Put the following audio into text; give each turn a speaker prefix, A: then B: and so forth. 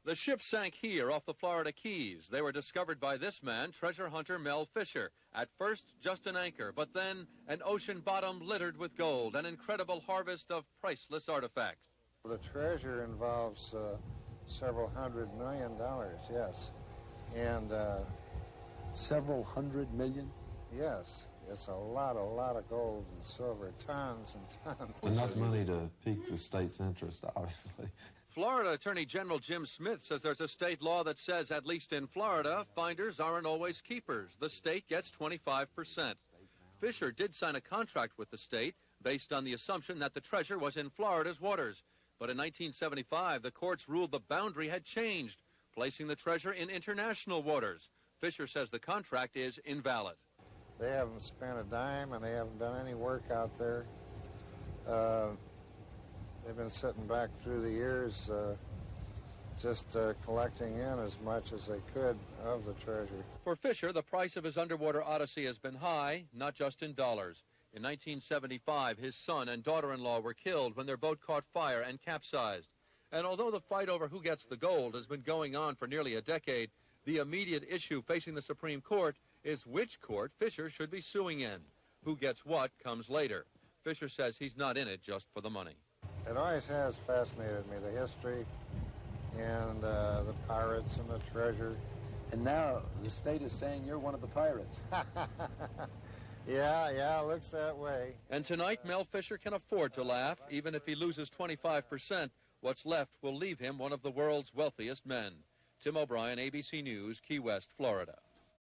A: The ship sank here off the Florida Keys. They were discovered by this man, treasure hunter Mel Fisher. At first, just an anchor, but then an ocean bottom littered with gold, an incredible harvest of priceless artifacts.
B: The treasure involves several $100 million, yes. And
C: several $100 million?
B: Yes, it's a lot of gold and silver, tons and tons.
D: Enough money to pique the state's interest, obviously.
A: Florida Attorney General Jim Smith says there's a state law that says, at least in Florida, finders aren't always keepers. The state gets 25%. Fisher did sign a contract with the state based on the assumption that the treasure was in Florida's waters. But in 1975, the courts ruled the boundary had changed, placing the treasure in international waters. Fisher says the contract is invalid.
B: They haven't spent a dime and they haven't done any work out there. They've been sitting back through the years just collecting in as much as they could of the treasure.
A: For Fisher, the price of his underwater odyssey has been high, not just in dollars. In 1975, his son and daughter-in-law were killed when their boat caught fire and capsized. And although the fight over who gets the gold has been going on for nearly a decade, the immediate issue facing the Supreme Court is which court Fisher should be suing in. Who gets what comes later. Fisher says he's not in it just for the money.
B: It always has fascinated me, the history and the pirates and the treasure.
C: And now the state is saying you're one of the pirates.
B: Yeah, it looks that way.
A: And tonight, Mel Fisher can afford to laugh. Even if he loses 25%, what's left will leave him one of the world's wealthiest men. Tim O'Brien, ABC News, Key West, Florida.